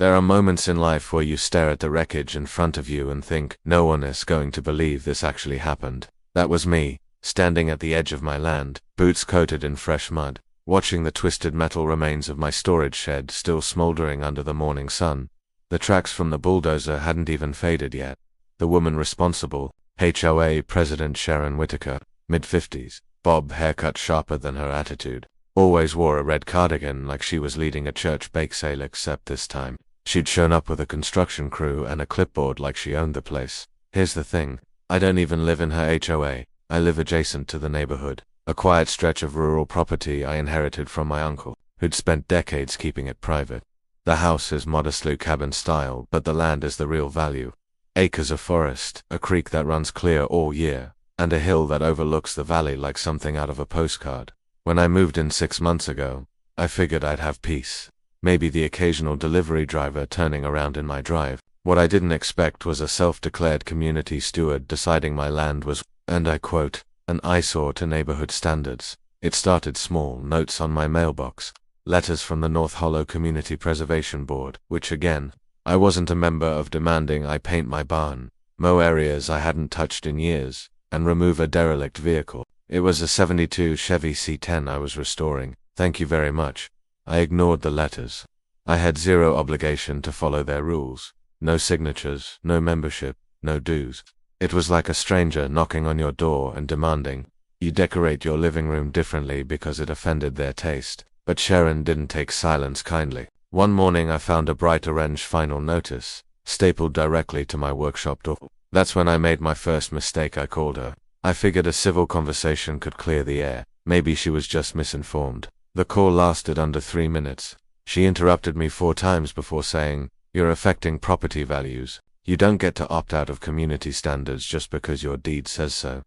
There are moments in life where you stare at the wreckage in front of you and think, no one is going to believe this actually happened. That was me, standing at the edge of my land, boots coated in fresh mud, watching the twisted metal remains of my storage shed still smoldering under the morning sun. The tracks from the bulldozer hadn't even faded yet. The woman responsible, HOA President Sharon Whitaker, mid-50s, bob haircut sharper than her attitude, always wore a red cardigan like she was leading a church bake sale, except this time she'd shown up with a construction crew and a clipboard like she owned the place. Here's the thing, I don't even live in her HOA, I live adjacent to the neighborhood, a quiet stretch of rural property I inherited from my uncle, who'd spent decades keeping it private. The house is modestly cabin style, but the land is the real value. Acres of forest, a creek that runs clear all year, and a hill that overlooks the valley like something out of a postcard. When I moved in 6 months ago, I figured I'd have peace. Maybe the occasional delivery driver turning around in my drive. What I didn't expect was a self-declared community steward deciding my land was, and I quote, an eyesore to neighborhood standards. It started small, notes on my mailbox, letters from the North Hollow Community Preservation Board, which again, I wasn't a member of, demanding I paint my barn, mow areas I hadn't touched in years, and remove a derelict vehicle. It was a '72 Chevy C10 I was restoring. Thank you very much. I ignored the letters. I had zero obligation to follow their rules. No signatures, no membership, no dues. It was like a stranger knocking on your door and demanding you decorate your living room differently because it offended their taste. But Sharon didn't take silence kindly. One morning I found a bright orange final notice, stapled directly to my workshop door. That's when I made my first mistake. I called her. I figured a civil conversation could clear the air. Maybe she was just misinformed. The call lasted under 3 minutes. She interrupted me 4 times before saying, "You're affecting property values. You don't get to opt out of community standards just because your deed says so."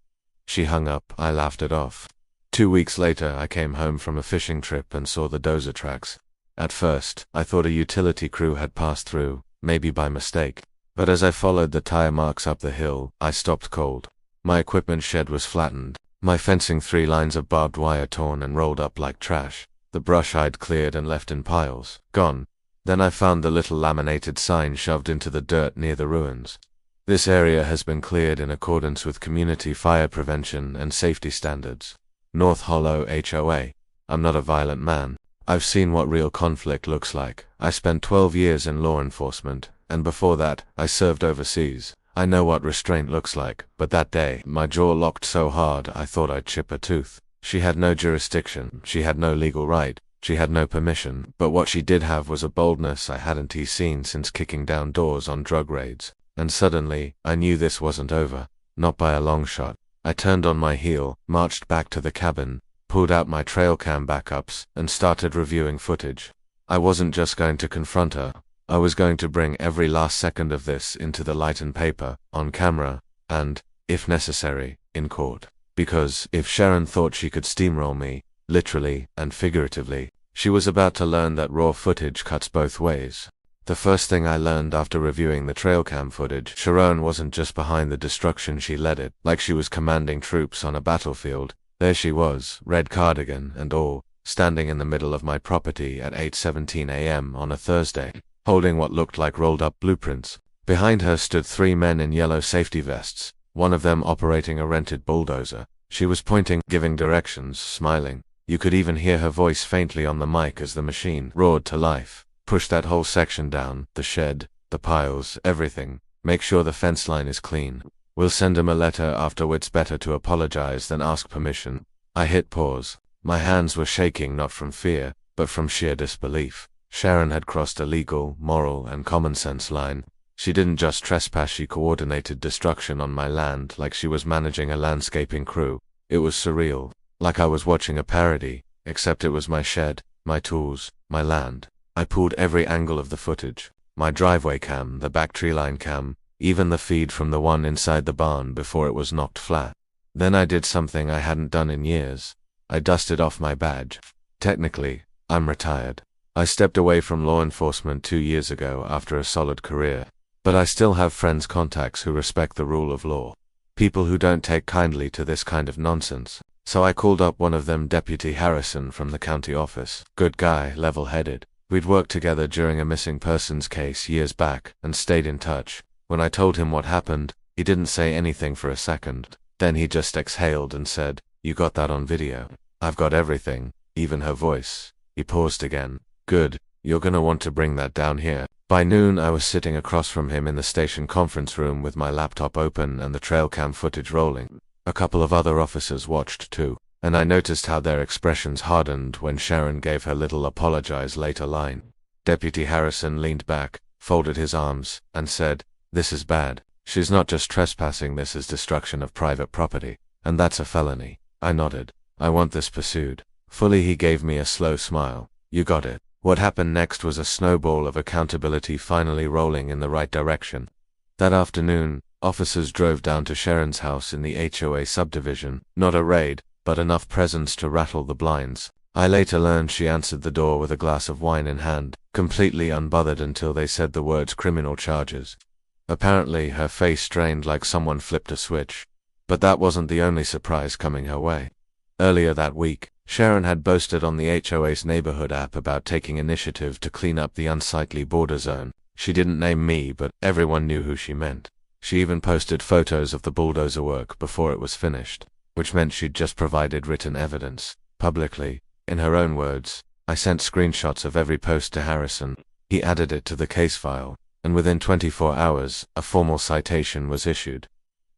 She hung up. I laughed it off. 2 weeks later, I came home from a fishing trip and saw the dozer tracks. At first, I thought a utility crew had passed through, maybe by mistake. But as I followed the tire marks up the hill, I stopped cold. My equipment shed was flattened, my fencing 3 lines of barbed wire torn and rolled up like trash, the brush I'd cleared and left in piles, gone. Then I found the little laminated sign shoved into the dirt near the ruins. This area has been cleared in accordance with community fire prevention and safety standards. North Hollow HOA. I'm not a violent man. I've seen what real conflict looks like. I spent 12 years in law enforcement, and before that, I served overseas. I know what restraint looks like, but that day, my jaw locked so hard I thought I'd chip a tooth. She had no jurisdiction, she had no legal right, she had no permission, but what she did have was a boldness I hadn't seen since kicking down doors on drug raids. And suddenly, I knew this wasn't over. Not by a long shot. I turned on my heel, marched back to the cabin, pulled out my trail cam backups, and started reviewing footage. I wasn't just going to confront her. I was going to bring every last second of this into the light and paper, on camera, and, if necessary, in court. Because, if Sharon thought she could steamroll me, literally and figuratively, she was about to learn that raw footage cuts both ways. The first thing I learned after reviewing the trail cam footage, Sharon wasn't just behind the destruction, she led it, like she was commanding troops on a battlefield. There she was, red cardigan and all, standing in the middle of my property at 8:17 a.m. on a Thursday, holding what looked like rolled-up blueprints. Behind her stood 3 men in yellow safety vests, one of them operating a rented bulldozer. She was pointing, giving directions, smiling. You could even hear her voice faintly on the mic as the machine roared to life. Push that whole section down, the shed, the piles, everything. Make sure the fence line is clean. We'll send him a letter afterwards. Better to apologize than ask permission. I hit pause. My hands were shaking not from fear, but from sheer disbelief. Sharon had crossed a legal, moral, and common sense line. She didn't just trespass, she coordinated destruction on my land like she was managing a landscaping crew. It was surreal, like I was watching a parody, except it was my shed, my tools, my land. I pulled every angle of the footage. My driveway cam, the back treeline cam, even the feed from the one inside the barn before it was knocked flat. Then I did something I hadn't done in years. I dusted off my badge. Technically, I'm retired. I stepped away from law enforcement 2 years ago after a solid career. But I still have friends, contacts who respect the rule of law. People who don't take kindly to this kind of nonsense. So I called up one of them, Deputy Harrison from the county office. Good guy, level-headed. We'd worked together during a missing persons case years back and stayed in touch. When I told him what happened, he didn't say anything for a second. Then he just exhaled and said, "You got that on video?" "I've got everything, even her voice." He paused again. "Good, you're gonna want to bring that down here." By noon I was sitting across from him in the station conference room with my laptop open and the trail cam footage rolling. A couple of other officers watched too, and I noticed how their expressions hardened when Sharon gave her little apologize later line. Deputy Harrison leaned back, folded his arms, and said, "This is bad. She's not just trespassing, this is destruction of private property, and that's a felony." I nodded. "I want this pursued." Fully he gave me a slow smile. "You got it." What happened next was a snowball of accountability finally rolling in the right direction. That afternoon, officers drove down to Sharon's house in the HOA subdivision, not a raid, but enough presence to rattle the blinds. I later learned she answered the door with a glass of wine in hand, completely unbothered until they said the words criminal charges. Apparently, her face strained like someone flipped a switch. But that wasn't the only surprise coming her way. Earlier that week, Sharon had boasted on the HOA's neighborhood app about taking initiative to clean up the unsightly border zone. She didn't name me, but everyone knew who she meant. She even posted photos of the bulldozer work before it was finished, which meant she'd just provided written evidence, publicly. In her own words, "I sent screenshots of every post to Harrison. He added it to the case file, and within 24 hours, a formal citation was issued.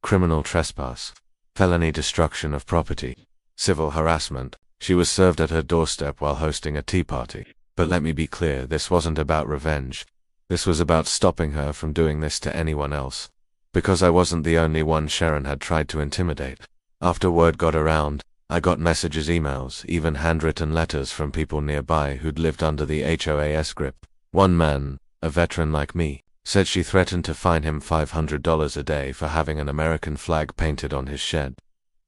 Criminal trespass, felony destruction of property, civil harassment." She was served at her doorstep while hosting a tea party. But let me be clear, this wasn't about revenge. This was about stopping her from doing this to anyone else. Because I wasn't the only one Sharon had tried to intimidate. After word got around, I got messages, emails, even handwritten letters from people nearby who'd lived under the HOA's grip. One man, a veteran like me, said she threatened to fine him $500 a day for having an American flag painted on his shed.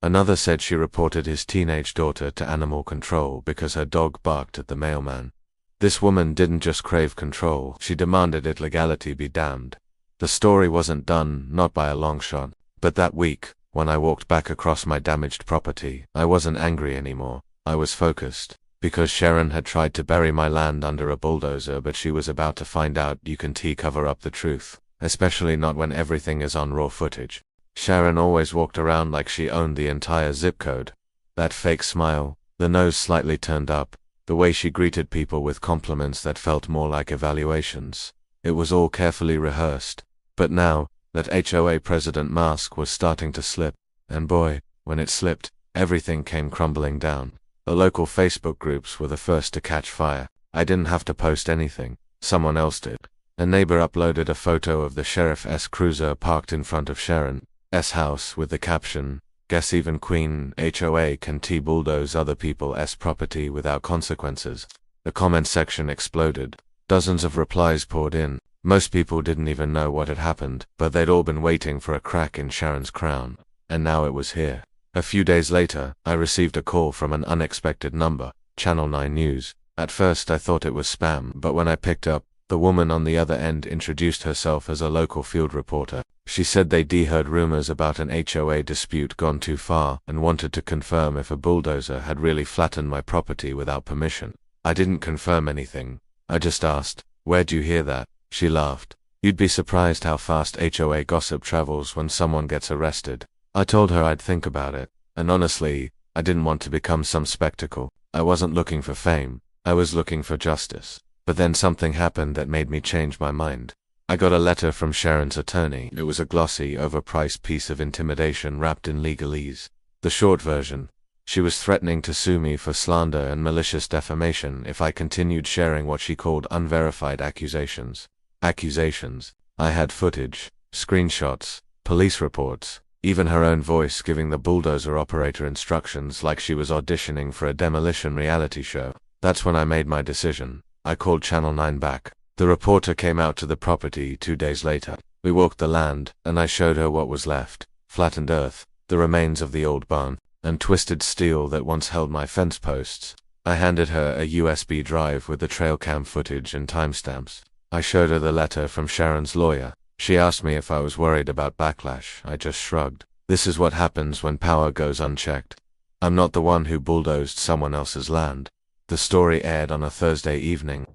Another said she reported his teenage daughter to animal control because her dog barked at the mailman. This woman didn't just crave control, she demanded it legality be damned. The story wasn't done, not by a long shot. But that week, when I walked back across my damaged property, I wasn't angry anymore. I was focused. Because Sharon had tried to bury my land under a bulldozer, but she was about to find out you can't cover up the truth, especially not when everything is on raw footage. Sharon always walked around like she owned the entire zip code. That fake smile, the nose slightly turned up, the way she greeted people with compliments that felt more like evaluations. It was all carefully rehearsed. But now, that HOA president mask was starting to slip, and boy, when it slipped, everything came crumbling down. The local Facebook groups were the first to catch fire. I didn't have to post anything, someone else did. A neighbor uploaded a photo of the sheriff's cruiser parked in front of Sharon's house with the caption, "Guess even Queen HOA can bulldoze other people's property without consequences." The comment section exploded. Dozens of replies poured in. Most people didn't even know what had happened, but they'd all been waiting for a crack in Sharon's crown. And now it was here. A few days later, I received a call from an unexpected number, Channel 9 News. At first I thought it was spam, but when I picked up, the woman on the other end introduced herself as a local field reporter. She said they'd heard rumors about an HOA dispute gone too far and wanted to confirm if a bulldozer had really flattened my property without permission. I didn't confirm anything. I just asked, "Where'd you hear that?" She laughed. "You'd be surprised how fast HOA gossip travels when someone gets arrested." I told her I'd think about it, and honestly, I didn't want to become some spectacle. I wasn't looking for fame, I was looking for justice. But then something happened that made me change my mind. I got a letter from Sharon's attorney. It was a glossy, overpriced piece of intimidation wrapped in legalese. The short version: she was threatening to sue me for slander and malicious defamation if I continued sharing what she called unverified accusations. Accusations. I had footage, screenshots, police reports, even her own voice giving the bulldozer operator instructions like she was auditioning for a demolition reality show. That's when I made my decision. I called Channel 9 back. The reporter came out to the property 2 days later. We walked the land, and I showed her what was left: flattened earth, the remains of the old barn, and twisted steel that once held my fence posts. I handed her a USB drive with the trail cam footage and timestamps. I showed her the letter from Sharon's lawyer. She asked me if I was worried about backlash. I just shrugged. This is what happens when power goes unchecked. I'm not the one who bulldozed someone else's land. The story aired on a Thursday evening.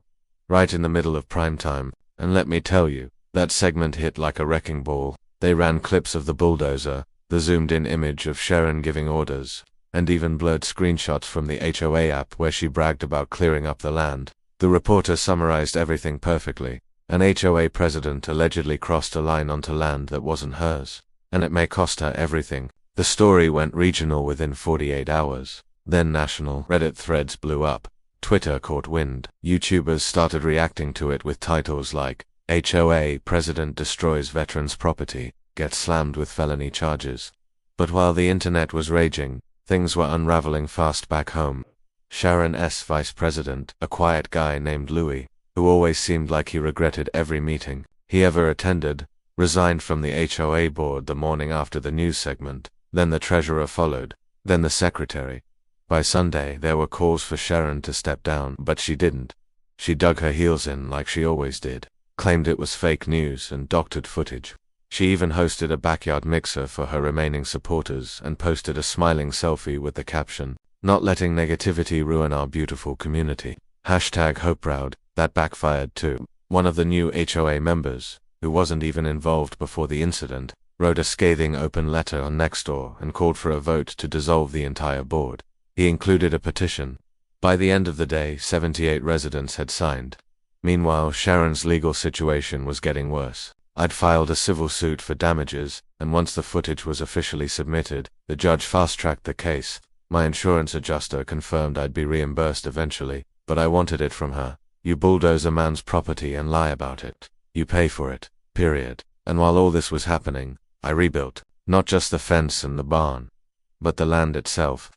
right in the middle of prime time, and let me tell you, that segment hit like a wrecking ball. They ran clips of the bulldozer, the zoomed-in image of Sharon giving orders, and even blurred screenshots from the HOA app where she bragged about clearing up the land. The reporter summarized everything perfectly. An HOA president allegedly crossed a line onto land that wasn't hers, and it may cost her everything. The story went regional within 48 hours. Then national. Reddit threads blew up. Twitter caught wind. YouTubers started reacting to it with titles like, HOA president destroys veterans' property, gets slammed with felony charges. But while the internet was raging, things were unraveling fast back home. Sharon's vice president, a quiet guy named Louis, who always seemed like he regretted every meeting he ever attended, resigned from the HOA board the morning after the news segment. Then the treasurer followed, then the secretary. By Sunday there were calls for Sharon to step down, but she didn't. She dug her heels in like she always did, claimed it was fake news and doctored footage. She even hosted a backyard mixer for her remaining supporters and posted a smiling selfie with the caption, "Not letting negativity ruin our beautiful community." #HopeProud. That backfired too. One of the new HOA members, who wasn't even involved before the incident, wrote a scathing open letter on Nextdoor and called for a vote to dissolve the entire board. He included a petition. By the end of the day, 78 residents had signed. Meanwhile, Sharon's legal situation was getting worse. I'd filed a civil suit for damages, and once the footage was officially submitted, the judge fast-tracked the case. My insurance adjuster confirmed I'd be reimbursed eventually, but I wanted it from her. You bulldoze a man's property and lie about it. You pay for it, period. And while all this was happening, I rebuilt, not just the fence and the barn, but the land itself.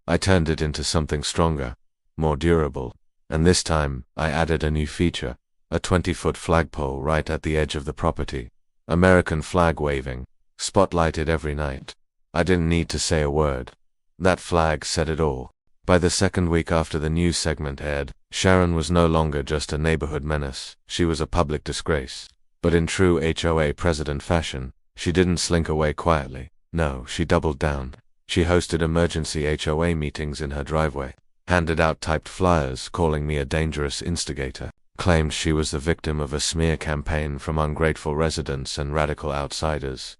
I turned it into something stronger, more durable, and this time, I added a new feature, a 20-foot flagpole right at the edge of the property. American flag waving, spotlighted every night. I didn't need to say a word. That flag said it all. By the second week after the news segment aired, Sharon was no longer just a neighborhood menace, she was a public disgrace. But in true HOA president fashion, she didn't slink away quietly. No, she doubled down. She hosted emergency HOA meetings in her driveway, handed out typed flyers calling me a dangerous instigator, claimed she was the victim of a smear campaign from ungrateful residents and radical outsiders.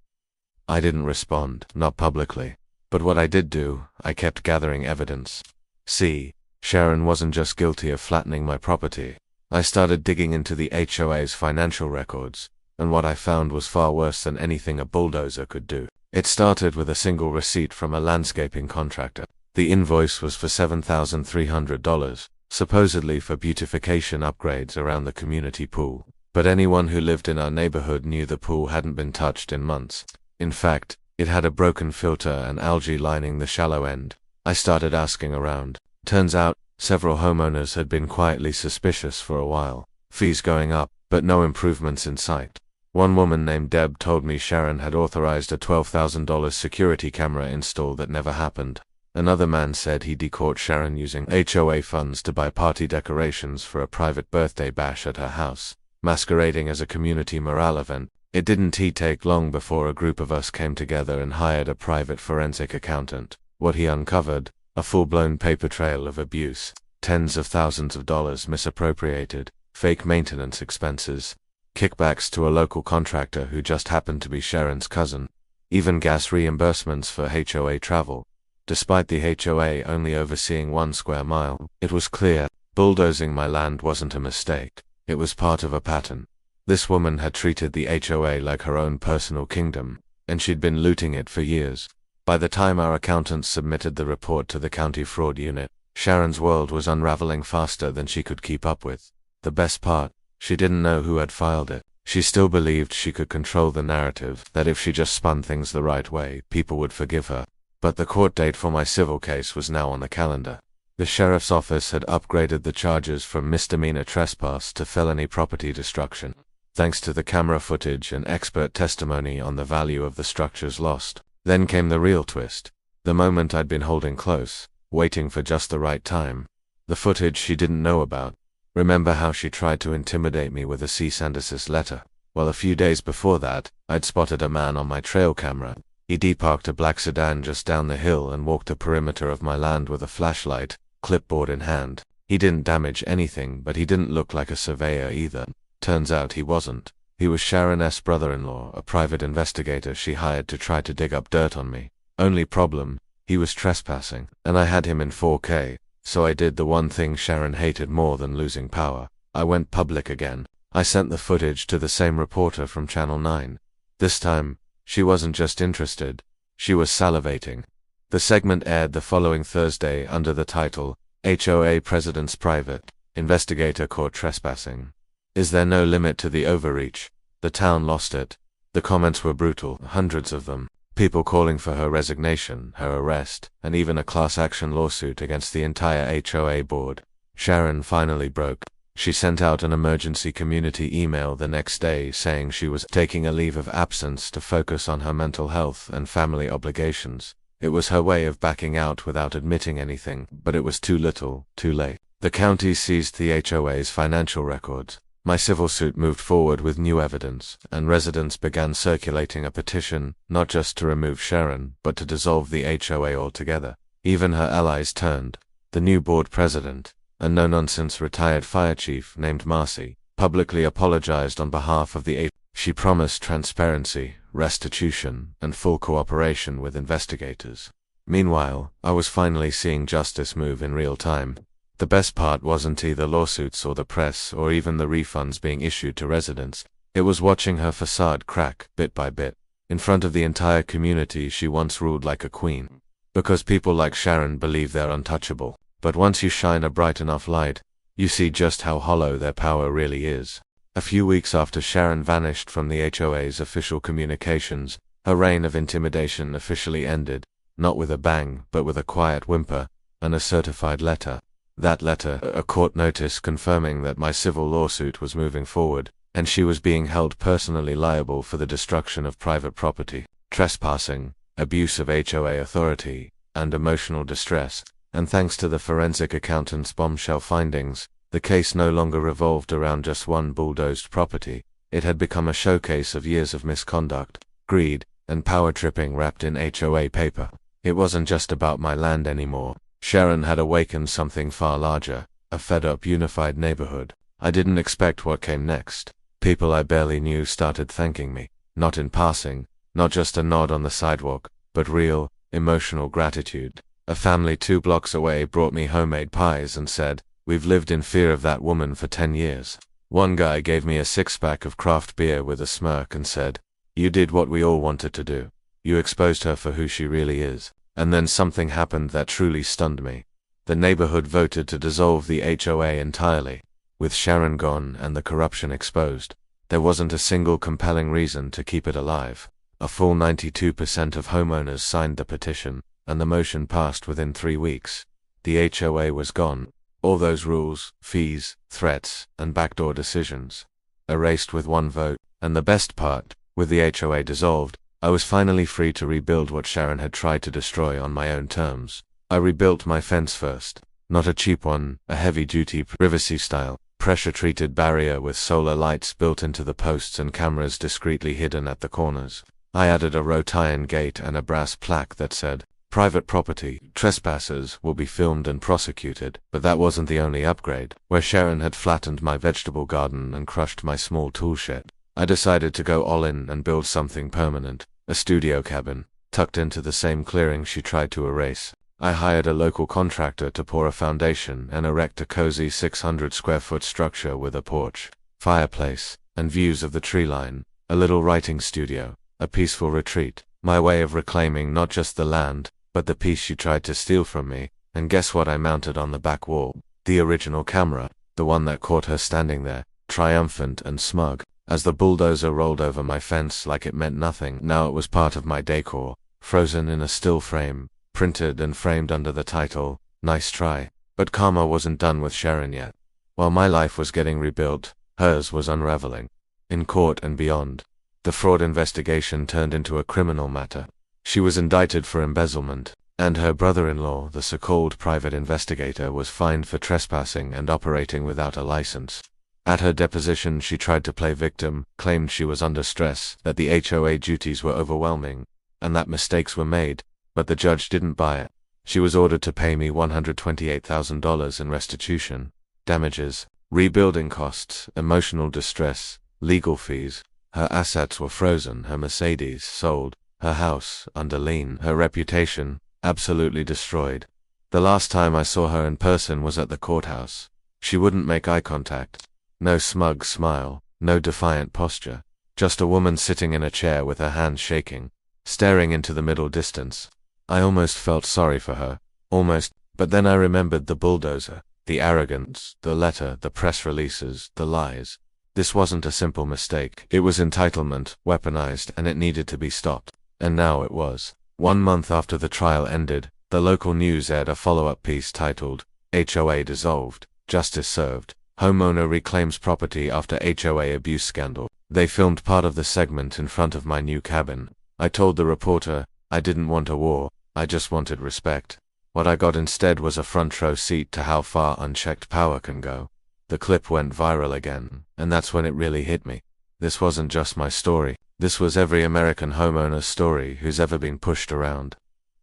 I didn't respond, not publicly. But what I did do, I kept gathering evidence. See, Sharon wasn't just guilty of flattening my property. I started digging into the HOA's financial records, and what I found was far worse than anything a bulldozer could do. It started with a single receipt from a landscaping contractor. The invoice was for $7,300, supposedly for beautification upgrades around the community pool. But anyone who lived in our neighborhood knew the pool hadn't been touched in months. In fact, it had a broken filter and algae lining the shallow end. I started asking around. Turns out, several homeowners had been quietly suspicious for a while. Fees going up, but no improvements in sight. One woman named Deb told me Sharon had authorized a $12,000 security camera install that never happened. Another man said he caught Sharon using HOA funds to buy party decorations for a private birthday bash at her house, masquerading as a community morale event. It didn't take long before a group of us came together and hired a private forensic accountant. What he uncovered, a full-blown paper trail of abuse, tens of thousands of dollars misappropriated, fake maintenance expenses, kickbacks to a local contractor who just happened to be Sharon's cousin, even gas reimbursements for HOA travel. Despite the HOA only overseeing 1 square mile, it was clear, bulldozing my land wasn't a mistake. It was part of a pattern. This woman had treated the HOA like her own personal kingdom, and she'd been looting it for years. By the time our accountants submitted the report to the county fraud unit, Sharon's world was unraveling faster than she could keep up with. The best part, she didn't know who had filed it. She still believed she could control the narrative, that if she just spun things the right way, people would forgive her. But the court date for my civil case was now on the calendar. The sheriff's office had upgraded the charges from misdemeanor trespass to felony property destruction, thanks to the camera footage and expert testimony on the value of the structures lost. Then came the real twist. The moment I'd been holding close, waiting for just the right time. The footage she didn't know about. Remember how she tried to intimidate me with a cease and desist letter? Well, a few days before that, I'd spotted a man on my trail camera. He deparked a black sedan just down the hill and walked the perimeter of my land with a flashlight, clipboard in hand. He didn't damage anything, but he didn't look like a surveyor either. Turns out he wasn't. He was Sharon's brother-in-law, a private investigator she hired to try to dig up dirt on me. Only problem, he was trespassing, and I had him in 4K, so I did the one thing Sharon hated more than losing power. I went public again. I sent the footage to the same reporter from Channel 9. This time, she wasn't just interested, she was salivating. The segment aired the following Thursday under the title, HOA President's Private Investigator Caught Trespassing. Is there no limit to the overreach? The town lost it. The comments were brutal, hundreds of them. People calling for her resignation, her arrest, and even a class action lawsuit against the entire HOA board. Sharon finally broke. She sent out an emergency community email the next day saying she was taking a leave of absence to focus on her mental health and family obligations. It was her way of backing out without admitting anything, but it was too little, too late. The county seized the HOA's financial records. My civil suit moved forward with new evidence, and residents began circulating a petition, not just to remove Sharon, but to dissolve the HOA altogether. Even her allies turned. The new board president, a no-nonsense retired fire chief named Marcy, publicly apologized on behalf of the HOA. She promised transparency, restitution, and full cooperation with investigators. Meanwhile, I was finally seeing justice move in real time. The best part wasn't either lawsuits or the press or even the refunds being issued to residents. It was watching her facade crack, bit by bit. In front of the entire community she once ruled like a queen. Because people like Sharon believe they're untouchable. But once you shine a bright enough light, you see just how hollow their power really is. A few weeks after Sharon vanished from the HOA's official communications, her reign of intimidation officially ended, not with a bang, but with a quiet whimper, and a certified letter. That letter, a court notice confirming that my civil lawsuit was moving forward, and she was being held personally liable for the destruction of private property, trespassing, abuse of HOA authority, and emotional distress. And thanks to the forensic accountant's bombshell findings, the case no longer revolved around just one bulldozed property. It had become a showcase of years of misconduct, greed, and power-tripping wrapped in HOA paper. It wasn't just about my land anymore. Sharon had awakened something far larger, a fed-up unified neighborhood. I didn't expect what came next. People I barely knew started thanking me, not in passing, not just a nod on the sidewalk, but real, emotional gratitude. A family 2 blocks away brought me homemade pies and said, "We've lived in fear of that woman for 10 years. One guy gave me a 6-pack of craft beer with a smirk and said, "You did what we all wanted to do. You exposed her for who she really is." And then something happened that truly stunned me. The neighborhood voted to dissolve the HOA entirely. With Sharon gone and the corruption exposed, there wasn't a single compelling reason to keep it alive. A full 92% of homeowners signed the petition, and the motion passed within 3 weeks. The HOA was gone. All those rules, fees, threats, and backdoor decisions. Erased with one vote. And the best part, with the HOA dissolved, I was finally free to rebuild what Sharon had tried to destroy on my own terms. I rebuilt my fence first. Not a cheap one, a heavy-duty privacy-style, pressure-treated barrier with solar lights built into the posts and cameras discreetly hidden at the corners. I added a wrought iron gate and a brass plaque that said, "Private property, trespassers will be filmed and prosecuted." But that wasn't the only upgrade. Where Sharon had flattened my vegetable garden and crushed my small tool shed, I decided to go all in and build something permanent. A studio cabin, tucked into the same clearing she tried to erase. I hired a local contractor to pour a foundation and erect a cozy 600-square-foot structure with a porch, fireplace, and views of the tree line, a little writing studio, a peaceful retreat, my way of reclaiming not just the land, but the piece she tried to steal from me. And guess what I mounted on the back wall? The original camera, the one that caught her standing there, triumphant and smug. As the bulldozer rolled over my fence like it meant nothing, now it was part of my decor, frozen in a still frame, printed and framed under the title, "Nice try." But karma wasn't done with Sharon yet. While my life was getting rebuilt, hers was unraveling. In court and beyond, the fraud investigation turned into a criminal matter. She was indicted for embezzlement, and her brother-in-law, the so-called private investigator, was fined for trespassing and operating without a license. At her deposition she tried to play victim, claimed she was under stress, that the HOA duties were overwhelming, and that mistakes were made, but the judge didn't buy it. She was ordered to pay me $128,000 in restitution, damages, rebuilding costs, emotional distress, legal fees. Her assets were frozen, her Mercedes sold, her house under lien, her reputation absolutely destroyed. The last time I saw her in person was at the courthouse. She wouldn't make eye contact. No smug smile, no defiant posture. Just a woman sitting in a chair with her hands shaking, staring into the middle distance. I almost felt sorry for her. Almost, but then I remembered the bulldozer, the arrogance, the letter, the press releases, the lies. This wasn't a simple mistake. It was entitlement, weaponized, and it needed to be stopped. And now it was. 1 month after the trial ended, the local news aired a follow-up piece titled, HOA dissolved, justice served, homeowner reclaims property after HOA abuse scandal. They filmed part of the segment in front of my new cabin. I told the reporter, I didn't want a war, I just wanted respect. What I got instead was a front row seat to how far unchecked power can go. The clip went viral again, and that's when it really hit me. This wasn't just my story. This was every American homeowner's story who's ever been pushed around,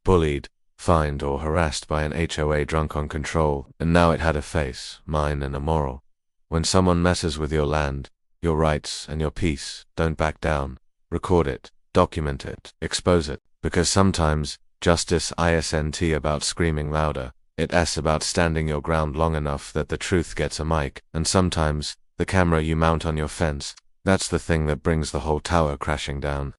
bullied, fined, or harassed by an HOA drunk on control, and now it had a face, mine, and a moral. When someone messes with your land, your rights, and your peace, don't back down. Record it, document it, expose it, because sometimes justice isn't about screaming louder, it's about standing your ground long enough that the truth gets a mic, and sometimes the camera you mount on your fence, that's the thing that brings the whole tower crashing down.